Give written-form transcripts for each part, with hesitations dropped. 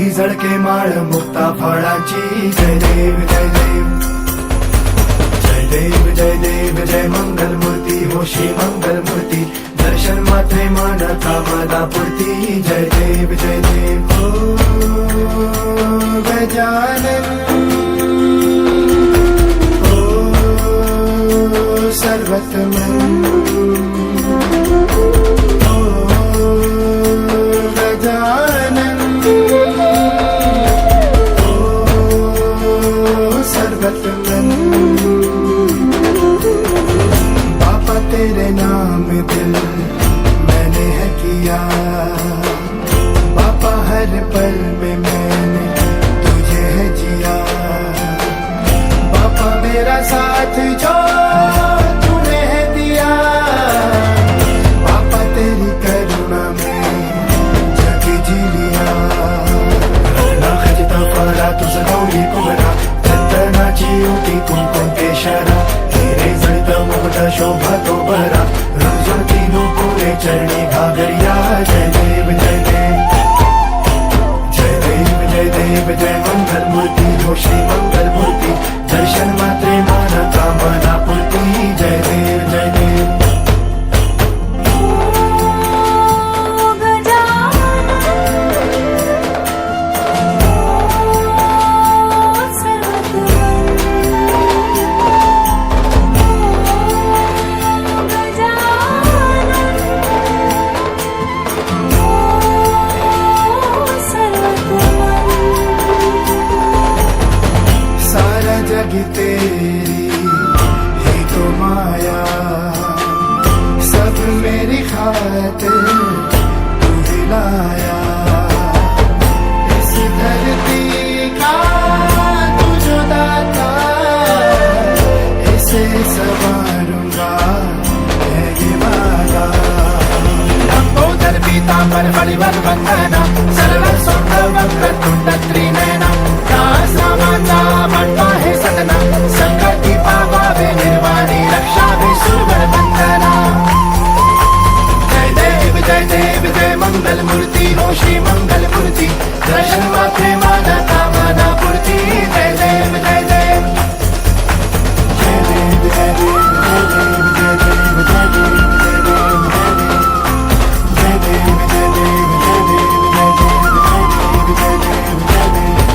ही झळके माळ मुक्ता फळाची जय देव जय देव जय देव जय देव जय मंगल मूर्ती हो श्री मंगल मूर्ती दर्शन मात्रे मान कामना पूर्ती जय देव हो गजानन हो सर्वतमन हो गजानन हो सर्वतमन पापा तेरे नाम दिल मैंने है किया पापा हर पल में मैंने तुझे है जिया पापा मेरा साथ जो तूने है दिया पापा तेरी करुणा में जग जी लिया ना खजिता फळा तुझं गौरी कुमरा चंदनाची ओटी कुंकुम केशरा हिरे जळतं मुकुट शोभा तो बरा रुजवती नुपुरे चरणी घागरिया जय देव जय देव जय देव जय देव जय मंगल मूर्ती हो श्री मंगल मूर्ती दर्शन मात्रे मान कामना पूर्ती जय देव जय देव जग तेरी ही तो माया सब मेरी खातिर तू ही लाया इस धरती का तू जो दाता इसे संवारूंगा है ये वादा लंबोदर पीतांबर बलिवर वंदना सर्व सुंदर वक्र तुंड त्रिनयना नामाचा मंडपा हे सदना संकटी पावावे निर्वाणी रक्षावे सुवर वंदना जय देव जय मंगल मूर्ती हो श्री मंगल मूर्ती दर्शन मात्रे माना कामना पूर्ती जय देव जय देव जय देव जय देव जय देव जय देव जय देव जय देव जय देव जय देव जय देव जय देव जय देव जय देव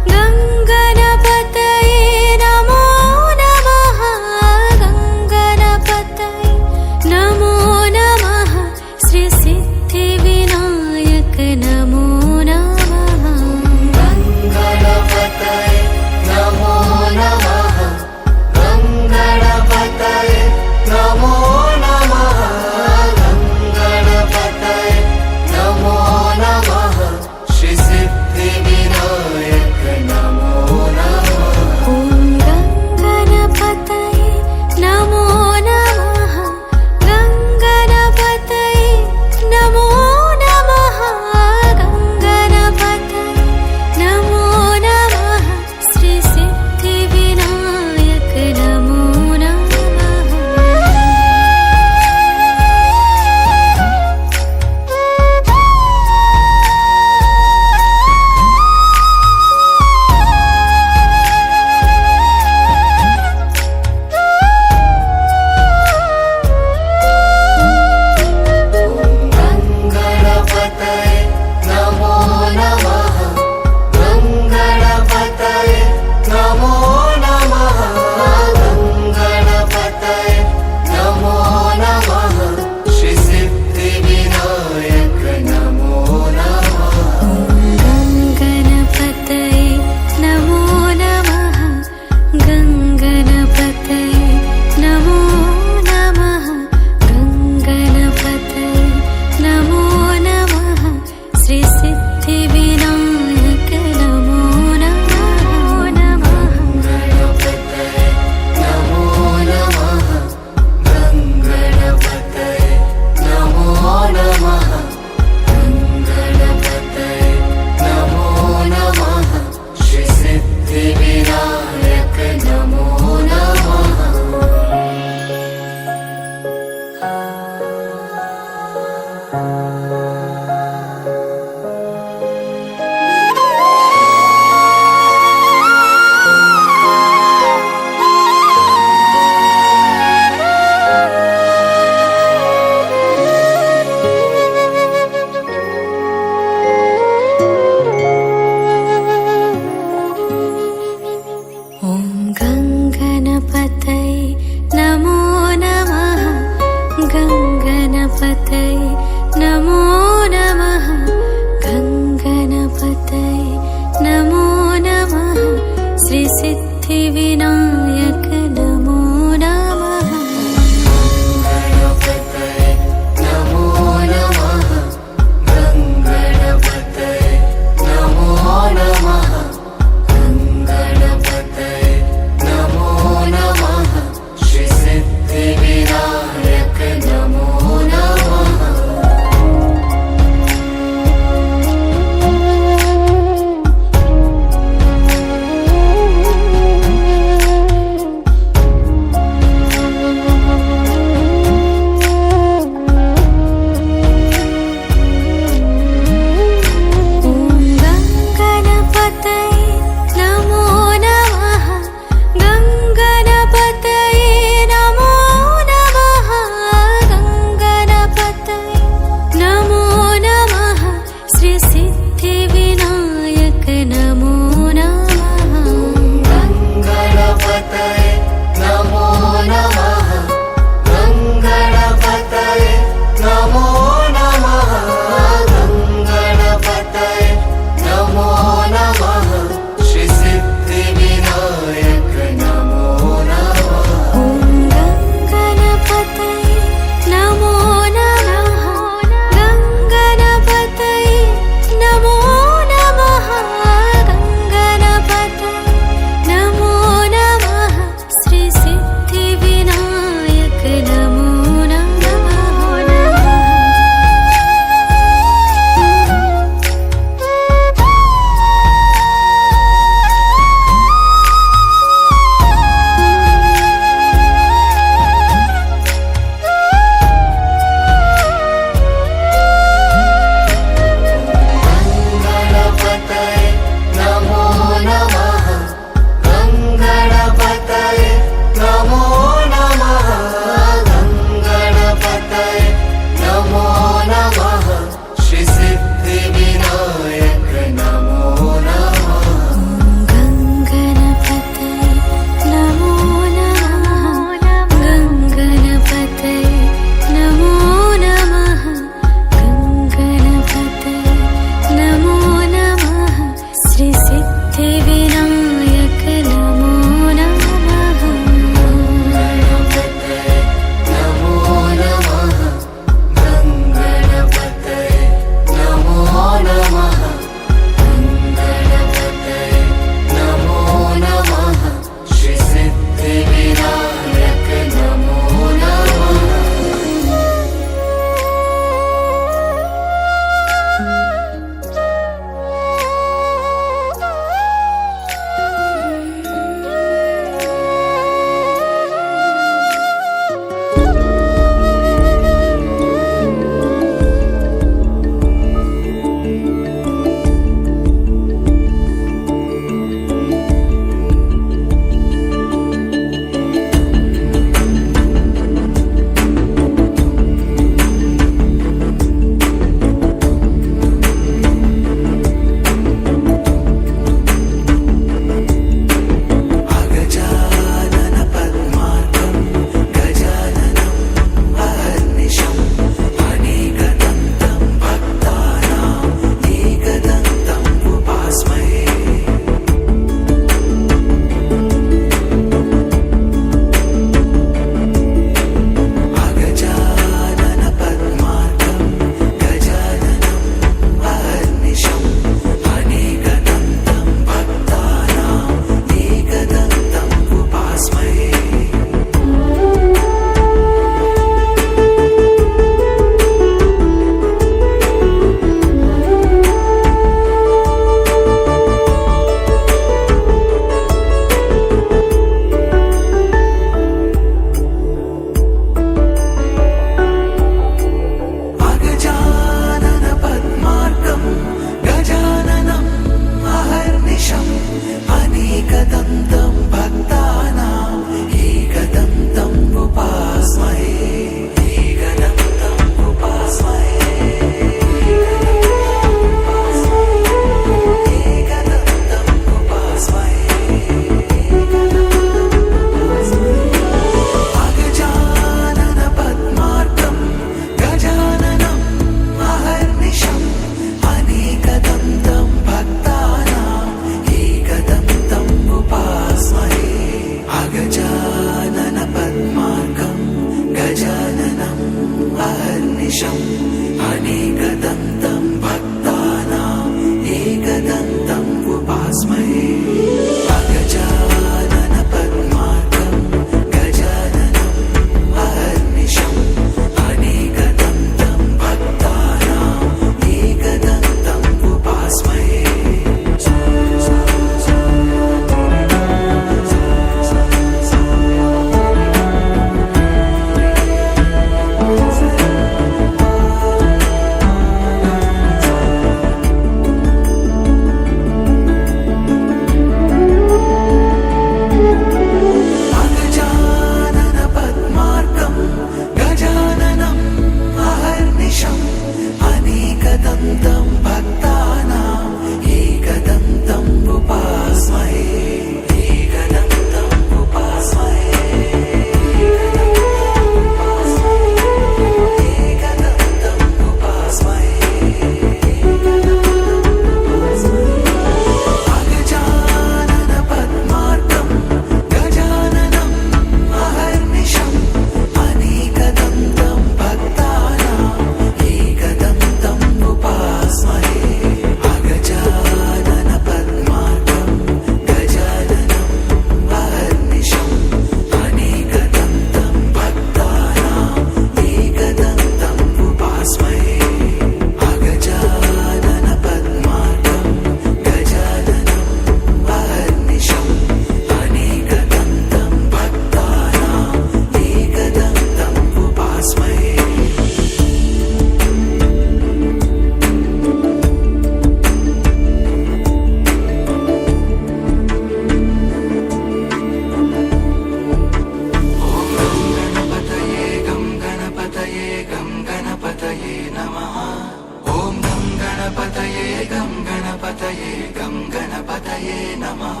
गणपतये नमः।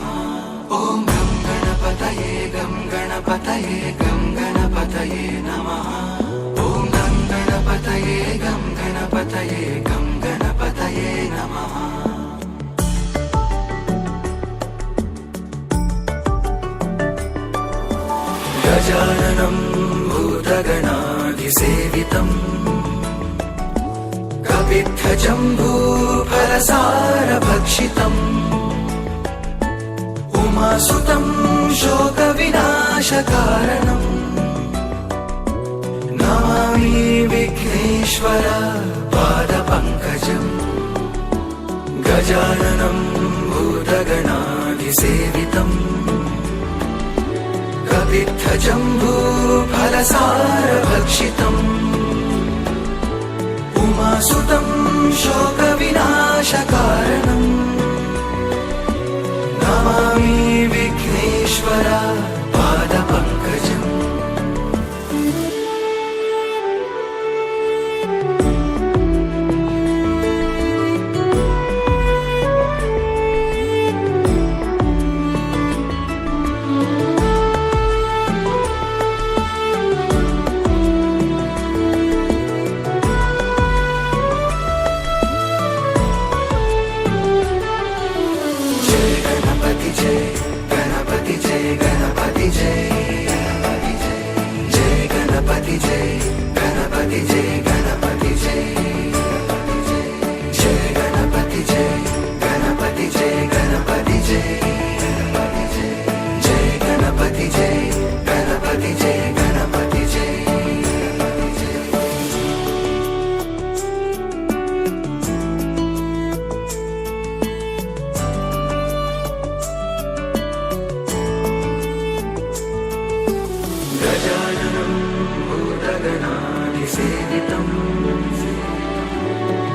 ॐ गं गणपतये गं गणपतये गं गणपतये नमः। ॐ गं गणपतये गं गणपतये गं गणपतये नमः। गजाननं भूतगणाधिसेवितम् कपित्थजम्बूफलसारभक्षितम् उमासुतं शोकविनाशकारणम् नमामि विघ्नेश्वर पादपङ्कजम्। गजाननं भूतगणाधिसेवितम् कपित्थजम्बूफलसारभक्षितम् उमासुतं शोकविनाशकारणम् नमामि विघ्नेश्वर पादपङ्कजम्। गणपति जय गणपति जय जय गणपति जय गणपति जय गणपति जय जय गणपति जय गणपति जय गणपति जय जय गणपति जय गणपति जय गणपति जय। गजाननं भूतगणाधिसेवितम्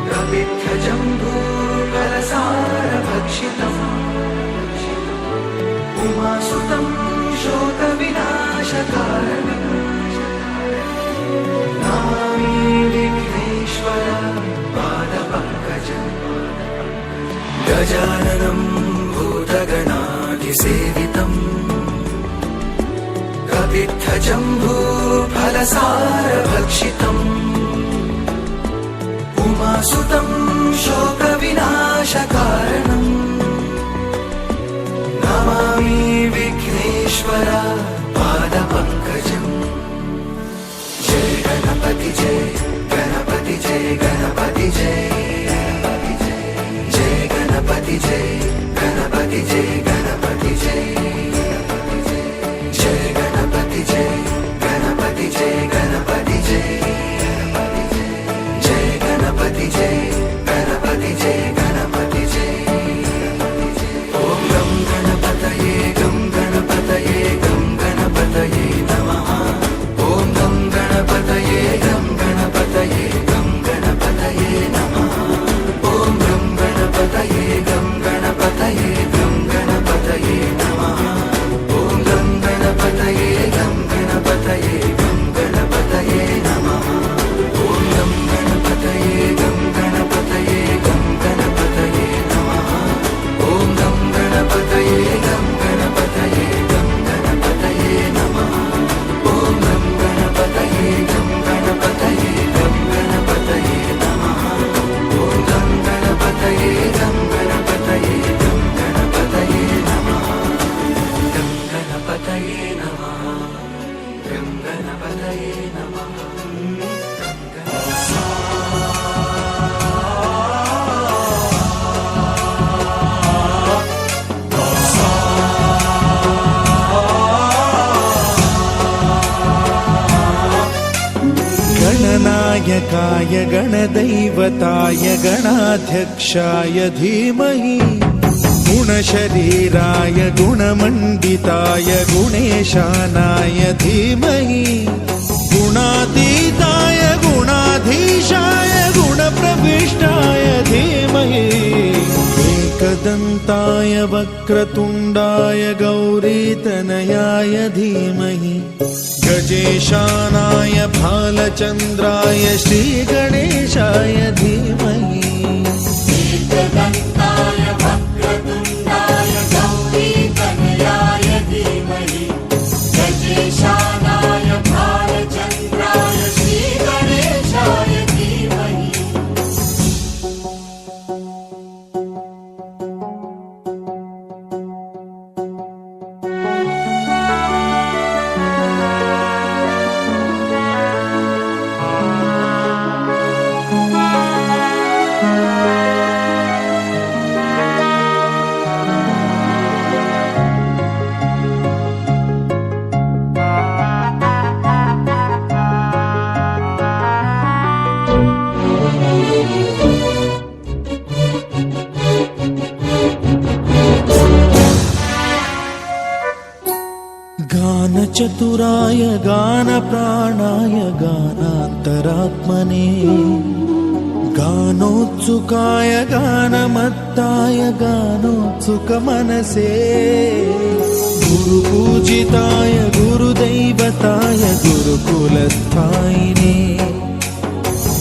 कपित्थजम्बूफलसारभक्षितम् उमासुतं शोकविनाशकारणम् नमामि विघ्नेश्वर पादपङ्कजम्। गजाननं भूतगणाधिसेवितम् कपित्थजम्बूफलसारभक्षितम् उमासुतं शोकविनाशकारणम् नमामि विघ्नेश्वर पादपङ्कजम्। जय गणपति जय गणपति जय गणपति जय जय गणपति जय गणपति जय गणपति जय जय गणपति जय गणपति जय गणपति जय जय गणपति जय गणपति जय गणपति जय। ॐ गं गणपतये गं गणपतये गं गणपतये नमः। ॐ गं गणपतये गं गणपतये गं गणपतये नमः। ॐ गं गणपतये गं गणपतये गं गणपतये नमः। ॐ गं गणपतये गं गणपतये गं गणपतये नमः। ॐ गं गणपतये गं गणपतये गं गणपतये नमः। ॐ गं गणपतये गं गणपतये गं गणपतये नमः। ॐ गं गणपतये गं गणपतये गं गणपतये नमः। ॐ गं गणपतये गं गणपतये गं गणपतये नमः। गं गणपतये नमः। गं गणपतये नमः। गणनायकाय गणदैवताय गणाध्यक्षाय धीमहि गुणशरीराय गुणमण्डिताय गुणेशानाय धीमहि गुणातीताय गुणाधीशाय गुणप्रविष्टाय धीमहि एकदन्ताय वक्रतुण्डाय गौरीतनयाय धीमहि गजेशानाय भालचन्द्राय श्रीगणेशाय धीमहि एकदन्ताय वक्रतुण्डाय चतुराय गान प्राणाय गानान्तरात्मने गानोत्सुकाय गानमत्ताय गानोत्सुक मनसे गुरुपूजिताय गुरुदैवताय गुरुकुलस्थायिने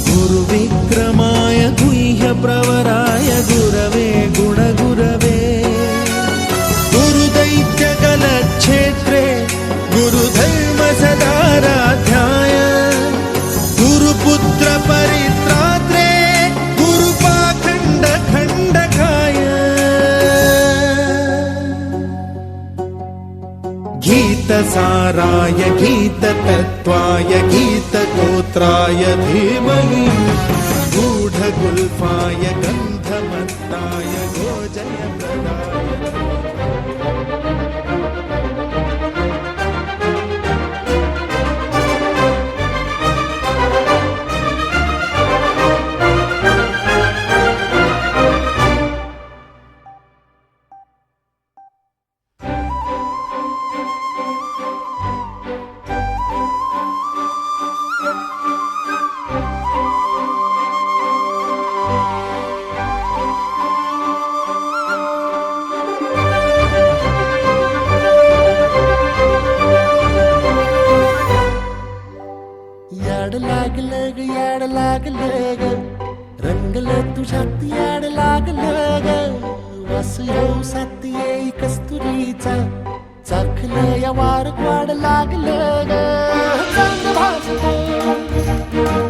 गुरुविक्रमाय गुह्यप्रवराय गुरवे गुणगुरवे गुरुदैत्यकलक्षेत्रे गुरुधर्म सदाराध्याय गुरुपुत्र परित्रात्रे गुरुपाखण्ड खण्डकाय गीतसाराय गीततत्त्वाय गीतगोत्राय धीमहि गूढगुल्फाय गन्धमत्ताय गोजयप्रदाय याड लागलं ग रंगलं तुझ्यात याड लागलं ग वास येऊ साथ येई कस्तुरीचा चाखलं या वार वाड लागलं ग चांग भाजलं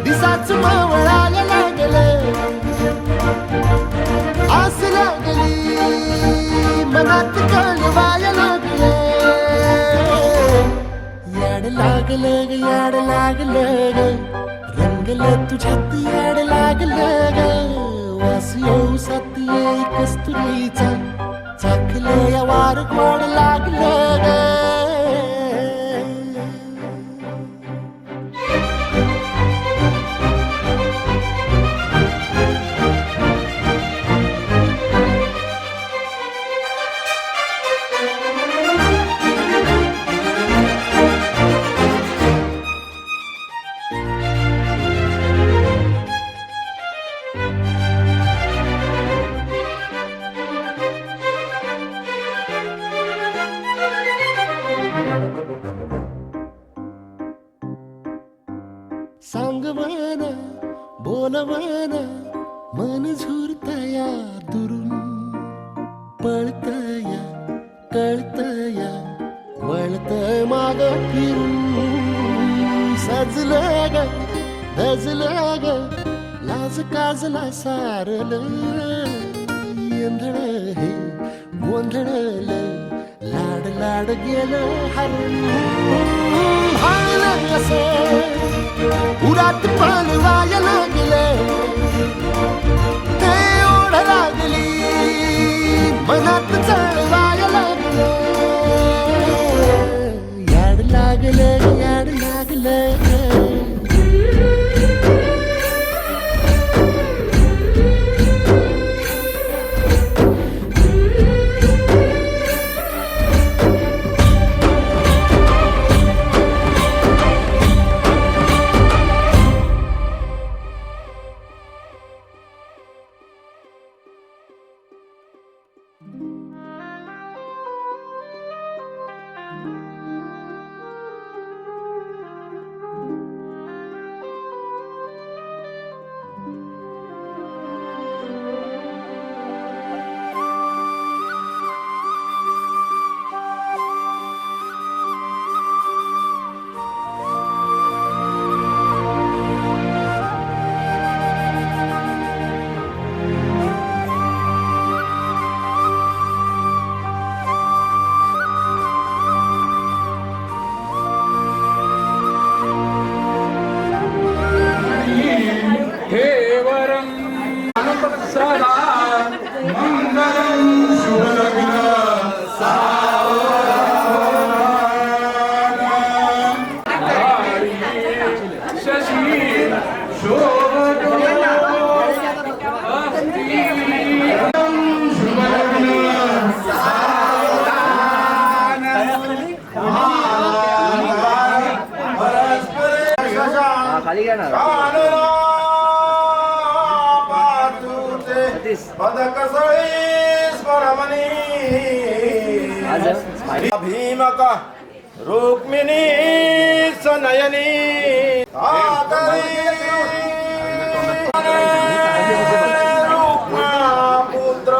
दिसाच मावळायला लागलं आस लागली मनात कळवायला लागलं याड लागलं ग याड लागलं ग रंगलं तुझ्यात याड लागलं ग वास येऊ साथ येई कस्तुरीचा चाखलं या वार गोड लागलं ग सांगवान बोलवान मन झुरतया दुरून पळतया कळतया वळतय माग फिरून सजलं ग धजलं ग लाज काजला सारलं येंधळ हे गोंधळल लाड लाड गेलं हरून हाणलं असं उरात पालवाया लागलं ते ओढ लागली मनात चळवाया लागलं याड लागलं याड लागलं मदकसळी स्वरमणी भीमक रुक्मिणी सनयनी पुत्र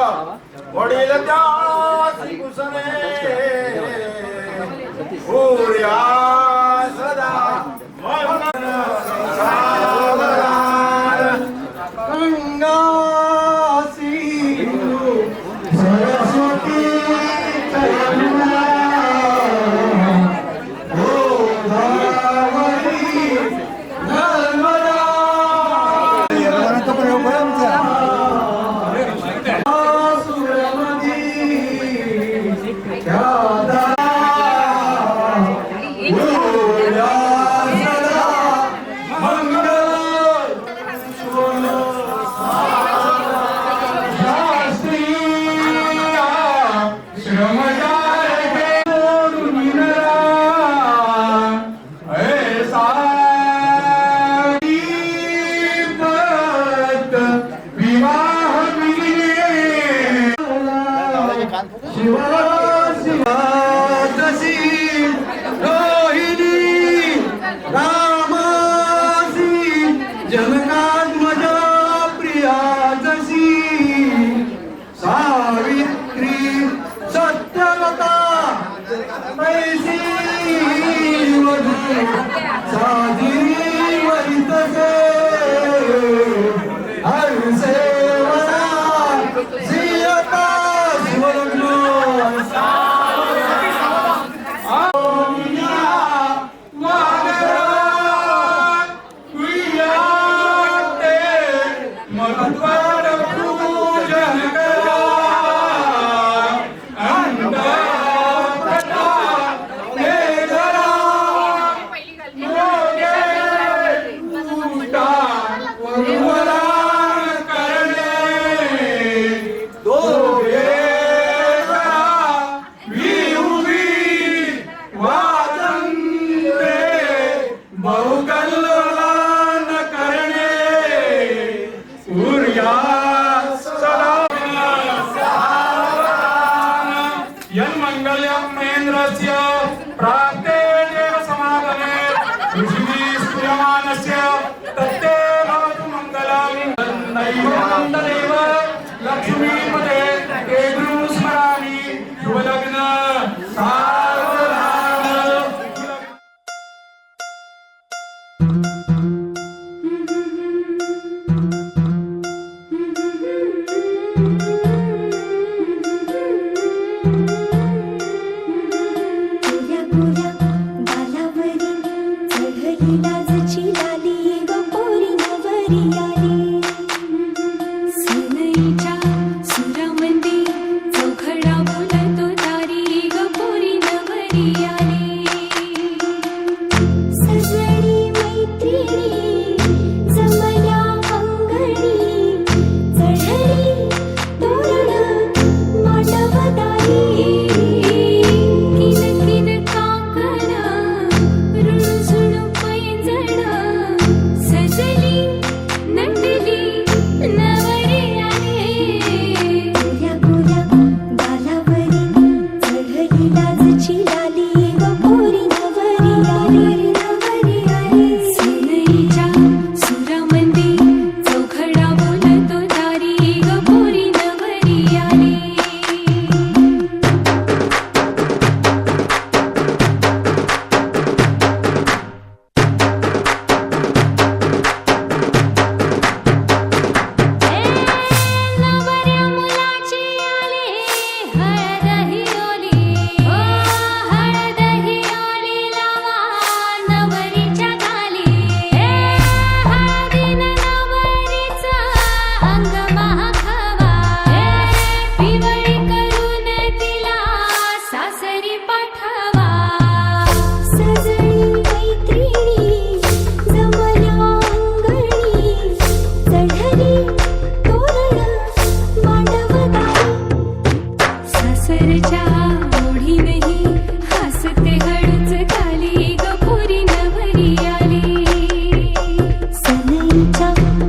वडील त्यास कुसने सूर्या सदा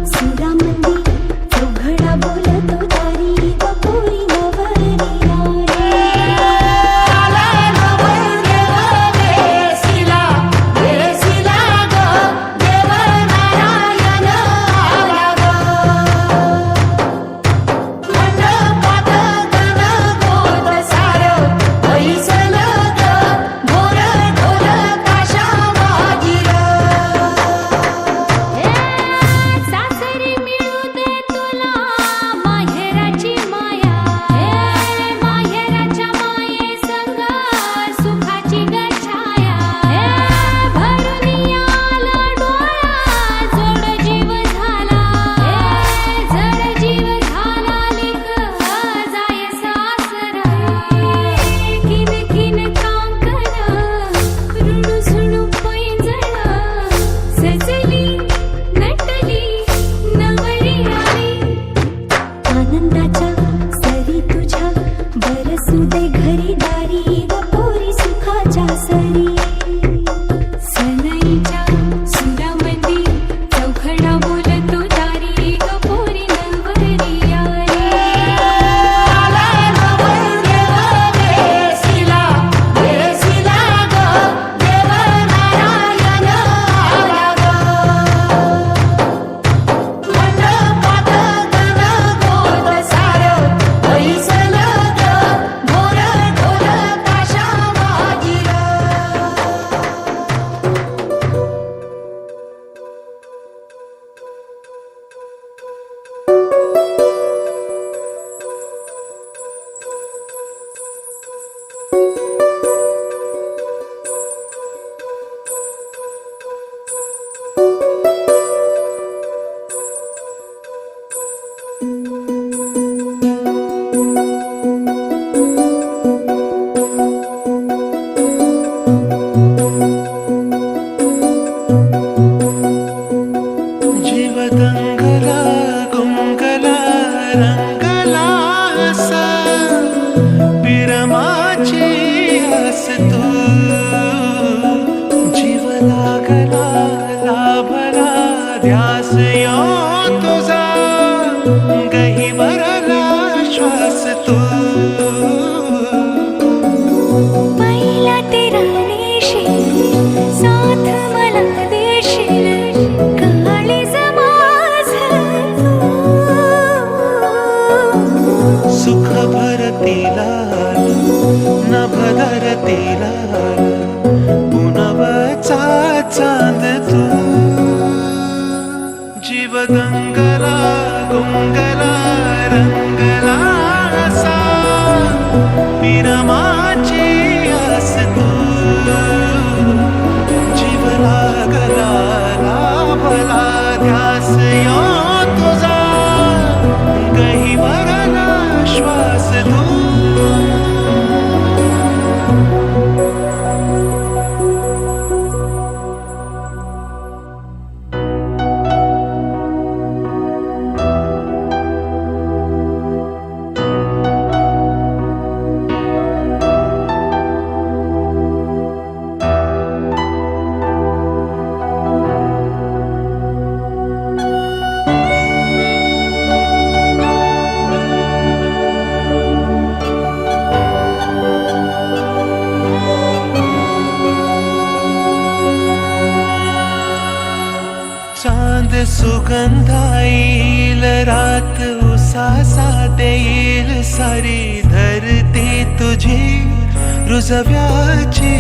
सुरामंदी चौघडा बोलतो दारी घरी दारी व पोरी सुखाच्या सरी सनईच्या सुरामंदी चौखडा बोलतो दारी ग पोरी नवरी आली आला नवरदेव देशीला देशीला ग देव नारायण आला ग मंडपात गणगोत सारं बैसलं ग भोर ढोल ताशा वाजिलं जीव दंगला गुंगला रंगला असा विरमाची आस तू जीव लागला लाभला ध्यास यो तुझा गहिवरला श्वास तू पहिला तेरा देशील साथ मला देशील काळीज माझं सुख भरतीला नभ धरतीला पुनवचा चांद तू जीव दंगला गुंगला रंगला असा विरमाची आस तू जीव लागला लाभला ध्यास यो तुझा गहिवरला श्वास तू चांद सुगंधाईल रात उसासा देईल सारी धरती तुझी रुजव्याची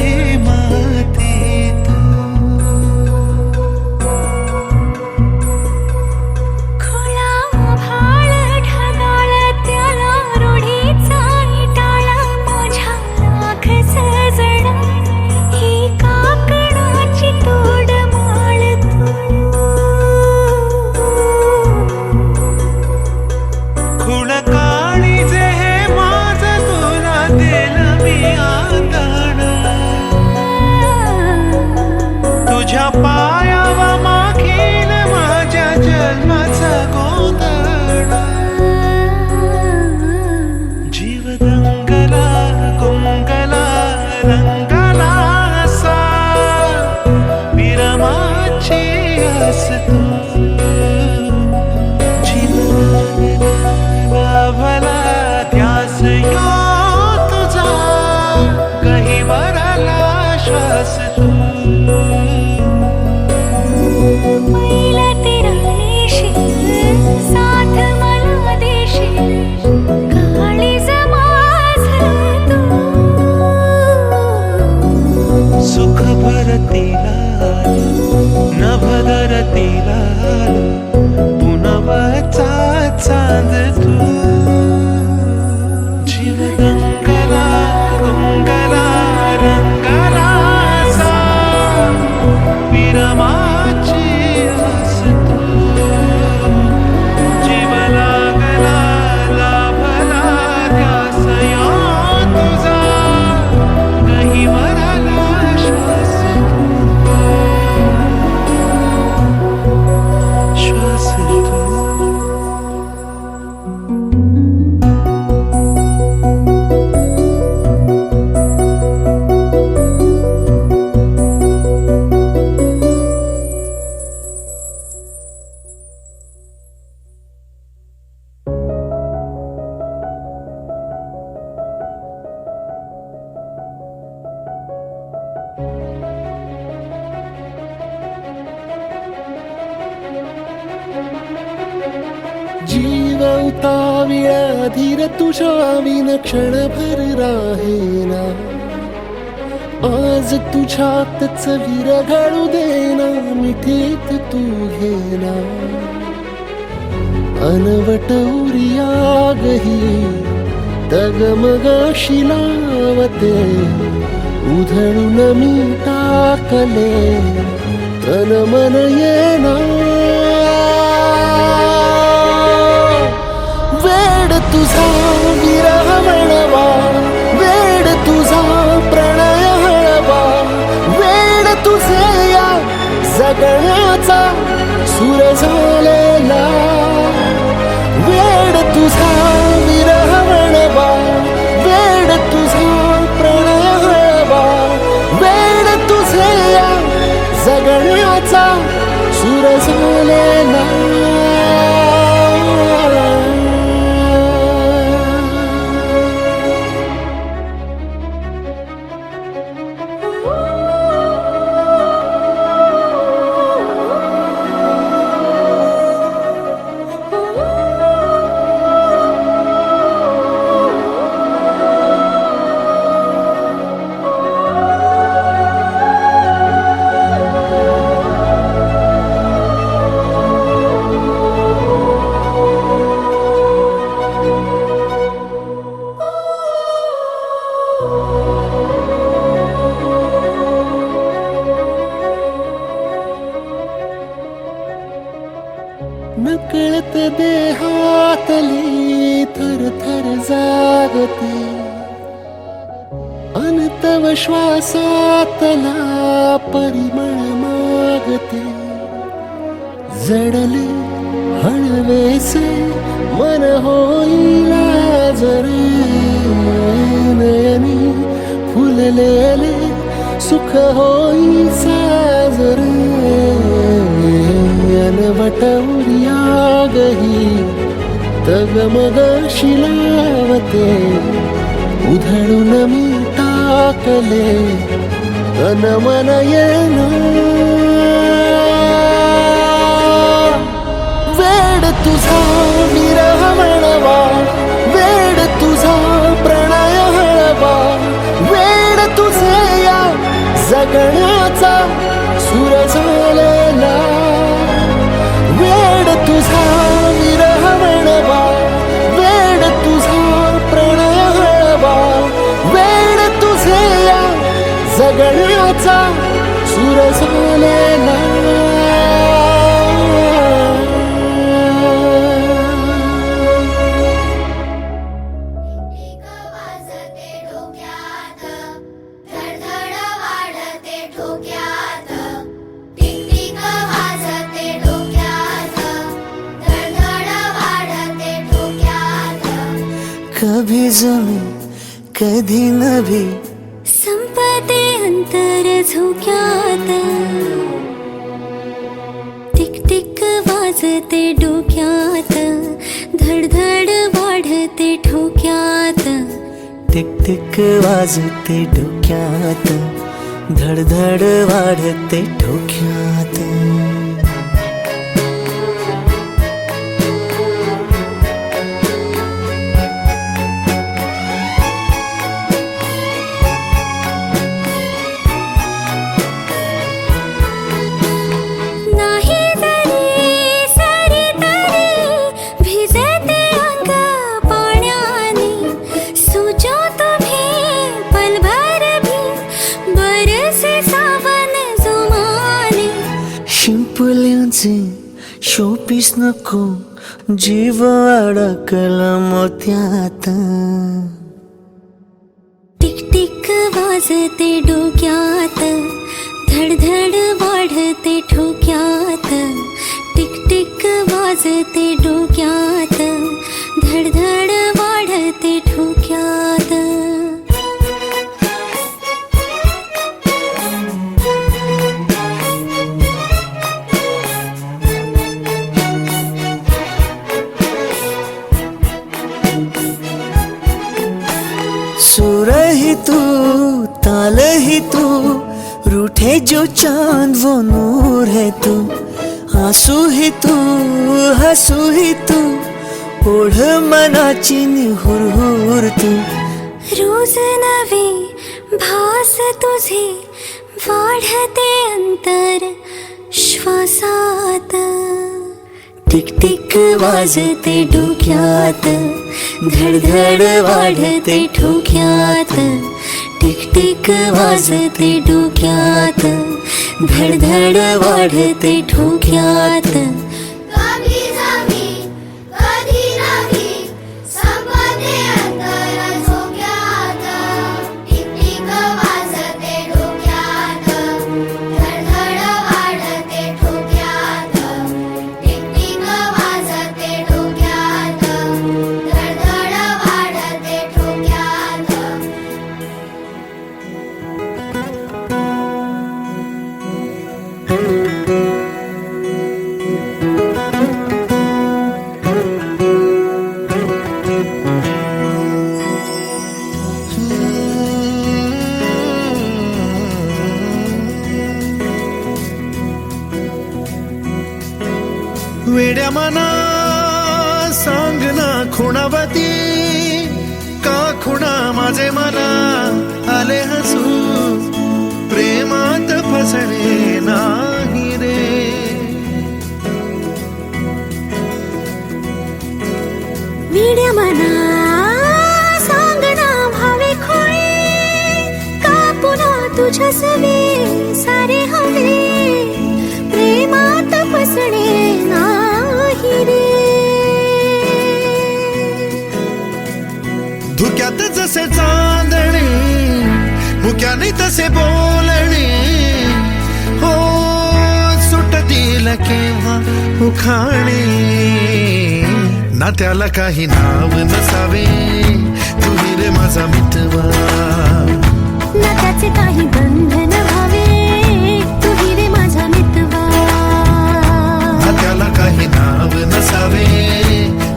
माती तू खुला भाळ ढगाळ त्याला रूढीचा इटाळा माझ्या लाख सजणा ही काकणाची तोड माळ तू खुण काळी जे हे माझ तुला दिल मी आतण तुझ्या पायावा माखील माझ्या जन्माचा गोंधळ जीव दंगला गुंगला रंगला असा विरमाची आस तू जीव लाभला ध्यास यो तुझा गहिवरला श्वास तू पहिला तेरा देशील साथ मला देशील काळीज माझं तू सुख भरतीला नभ धरतीला पुनवचा चांद तू जीव दंगला गुंगला रंगला असा विरमाची आस तू जीव लागला लाभला ध्यास यो तुझा गहिवरला श्वास श्वास तू जीव उताविळा धीर तुझ्या विनक्षणभर राहेना आज तुझ्यातच विरघळू देना मिठीत तू घेना अनवट उरियागही डगमगाशी लावते उधळून मी टाकले तन मन येना वेड तुझा विरह म्हणवा वेड तुझा प्रणय हळवा वेड तुझे या जगण्याचा सूर झालेला वेड तुझा विरह म्हणवा वेड तुझा प्रणय हळवा वेड तुझे या जगण्याचा सूर झालेला नकळत देहातली थर थर जागते अनतव श्वासातला परिमळ मागते जडले हळवेसे मन होईला जरे नयनी फुललेले सुख होई साजरे अनवट उरियागही तगमगाशी लावते उधळून मी टाकले तन मन येना वेड तुझा विरह म्हणवा वेड तुझा प्रणय हळवा वेड तुझे या जगण्याचा सूर झालेला वेड तुझा विरह म्हणवा वेड तुझा प्रणय हळवा वेड तुझे या जगण्याचा सूर झालेला कभी जमी कधी नभी संपते अंतर झोक्यात टिक टिक वाजते डोक्यात धडधड वाढते ठोक्यात टिक टिक वाजते डोक्यात धडधड वाढते ठोक्यात शिंपल्यांचे शोपीस नको जीव अडकला मोत्यात टिक टिक वाजते डोक्यात धडधड वाढते ठोक्यात टिक टिक वाजते डोक्यात धडधड वाढते ठोक्यात सुर ही तू ताल ही तू रूठे जो चांद वो नूर है तू आंसू ही तू हंसू ही तू ओढ मनाची हुरहुर तू. रोज नवे भास तुझे वाढते अंतर श्वासात. टिक टिक वाजते डोक्यात, धडधड वाढते ठोक्यात. टिक टिक वाजते डोक्यात, धडधड वाढते ठोक्यात. कधी जावी कधी नाही संपते अंतर झोक्यात. टिकटिक वाजते डोक्यात, धडधड वाढते ठोक्यात. टिकटिक वाजते डोक्यात, धडधड वाढते ठोक्यात. वेड्या मना सांग ना खुणावती, का खुणा माझे मला आले हसू. प्रेमात फसणे नाही रे. वेड्या मना सांगना भावे खोळे, का पुन्हा तुझ्या सवे सारे हवे. प्रेमात फसणे नाही रे. धुक्यात जसे चांदणे, मुक्याने तसे बोलणे. हो सुटतील केव्हा उखाणे. ना त्याला काही नाव नसावे, तुही रे माझा मितवा. ना त्याचे काही बंधन व्हावे, तुही रे माझा मितवा. ना त्याला काही नाव नसावे,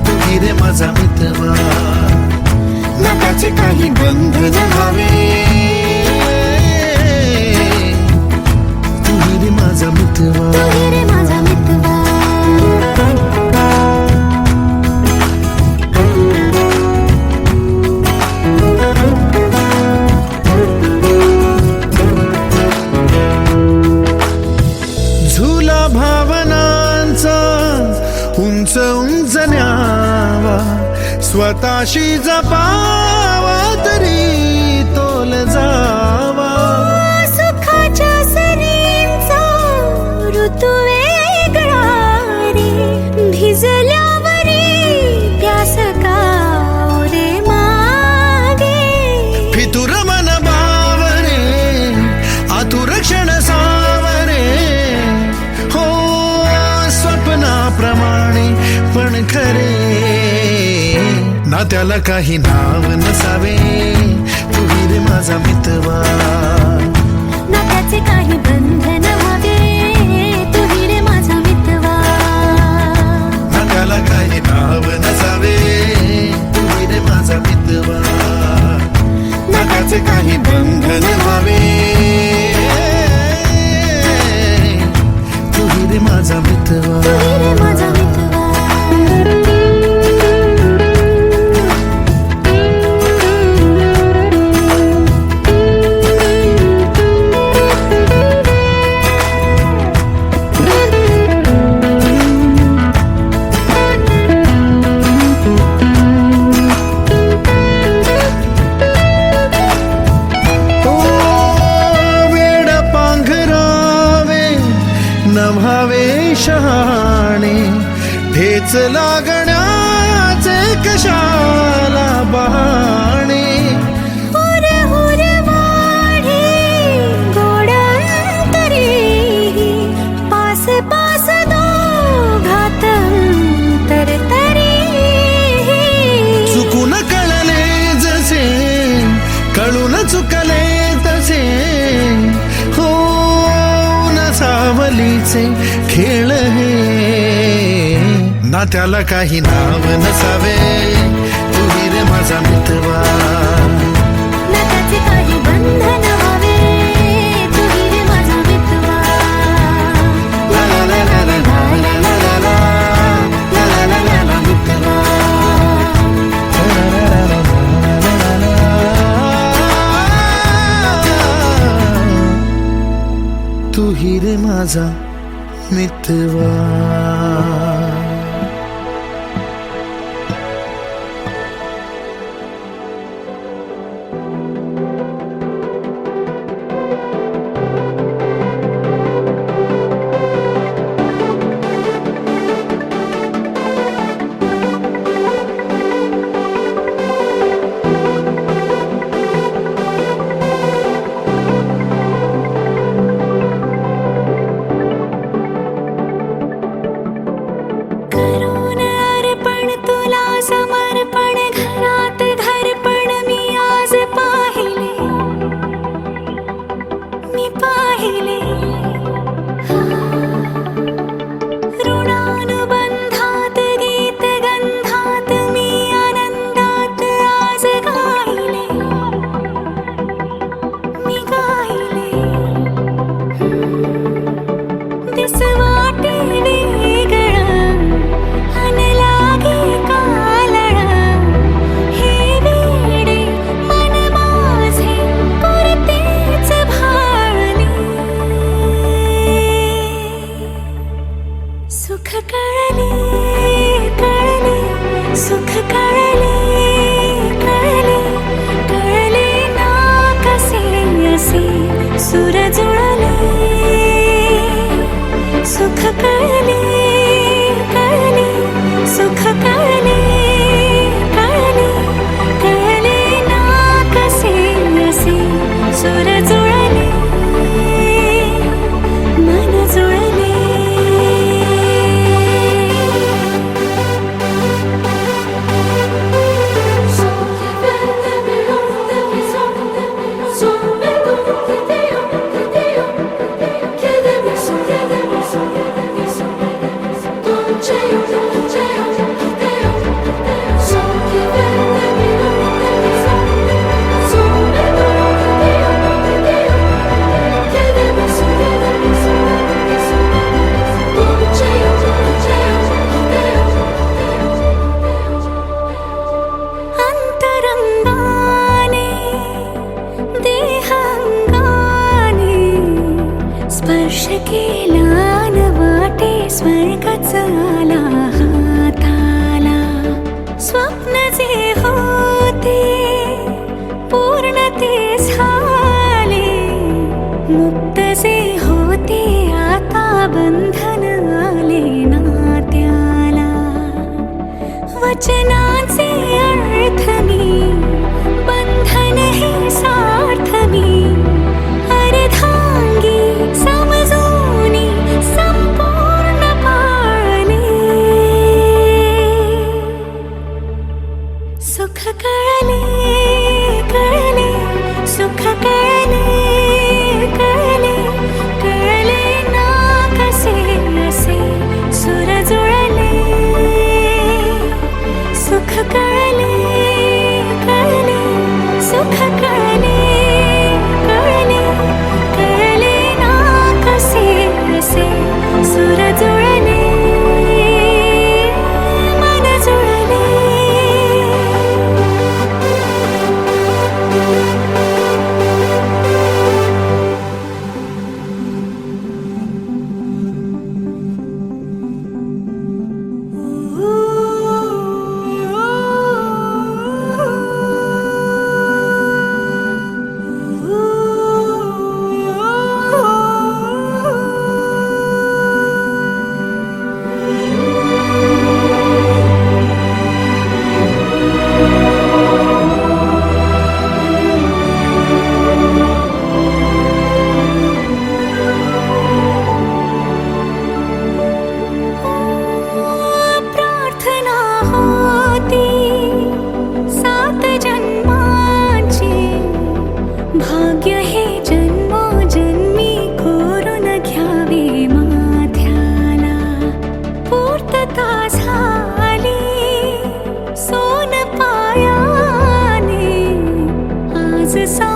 तुही रे माझा मितवा. ना त्याचे काही बंधन व्हावे, तुही रे माझा मितवा. तुही रे माझा मितवा. झुला भावनांचा उंच उंच न्यावा, स्वतःशी जपावा तरी तोल जावा. सुखाच्या सरींचा ऋतू वेगळा रे. भिजल्यावरी प्यास का रे मागे. फितुर मन बावरे, आतुर क्षण सावरे. हो स्वप्नाप्रमाणे पण खरे. ना त्याला काही नाव नसावे, तुही रे माझा मितवा. ना त्याचे काही बंधन व्हावे, तुही रे माझा मितवा. ना त्याला काही नाव नसावे, तुही रे माझा मितवा. ना त्याचे काही बंधन व्हावे, तुही रे माझा मितवा. तुही रे माझा मितवा. नभावे शहाणे, ठेच लागण्याचे कशाला बहाणे. हुर हुर वाढे गोडांतरी, पास पास दोघात अंतर तरी. चुकून कळले जसे, कळून चुकले तसे. हो सावलीचे खेळ हे. ना त्याला काही नाव नसावे, तुही रे माझा मितवा. ना त्याचे काही बंधन व्हावे, तुही रे माझा मितवा. ला ला ला ला ला ला ला ला ला ला ला ला ला मितवा. ही रे माझा मितवा. करून अर्पण तुला समर्पण घरात घरपण मी आज पाहिले ऋणानुबंधात गीत गंधात मी आनंदात आज गायले दिस वाटे वेगळं अन लागे कालळं हे वेडे मन माझे पुरतेच भाळले. सुख कळले सुख कळले ना कसे असे सुर जुळले. सुख कळले सुख कळले ना कसे असे सुर जुळले मन जुळले. अंतरंगाने देहांगाने स्पर्श केला न वाटे स्वर्गच आला हाताला. स्वप्न जे होते पूर्ण ते झाले मुक्त जे होते आता बंधन आले नात्याला. वचनाचे अर्थ मी बंधन हे सार्थ मी अर्धांगी समजूनी संपूर्ण पाळले. सुख कळले सुख कळले ना कसे असे सुर जुळले. सुख कळले सुख कळले ना कसे असे सुर जुळले मन जुळले. आज सा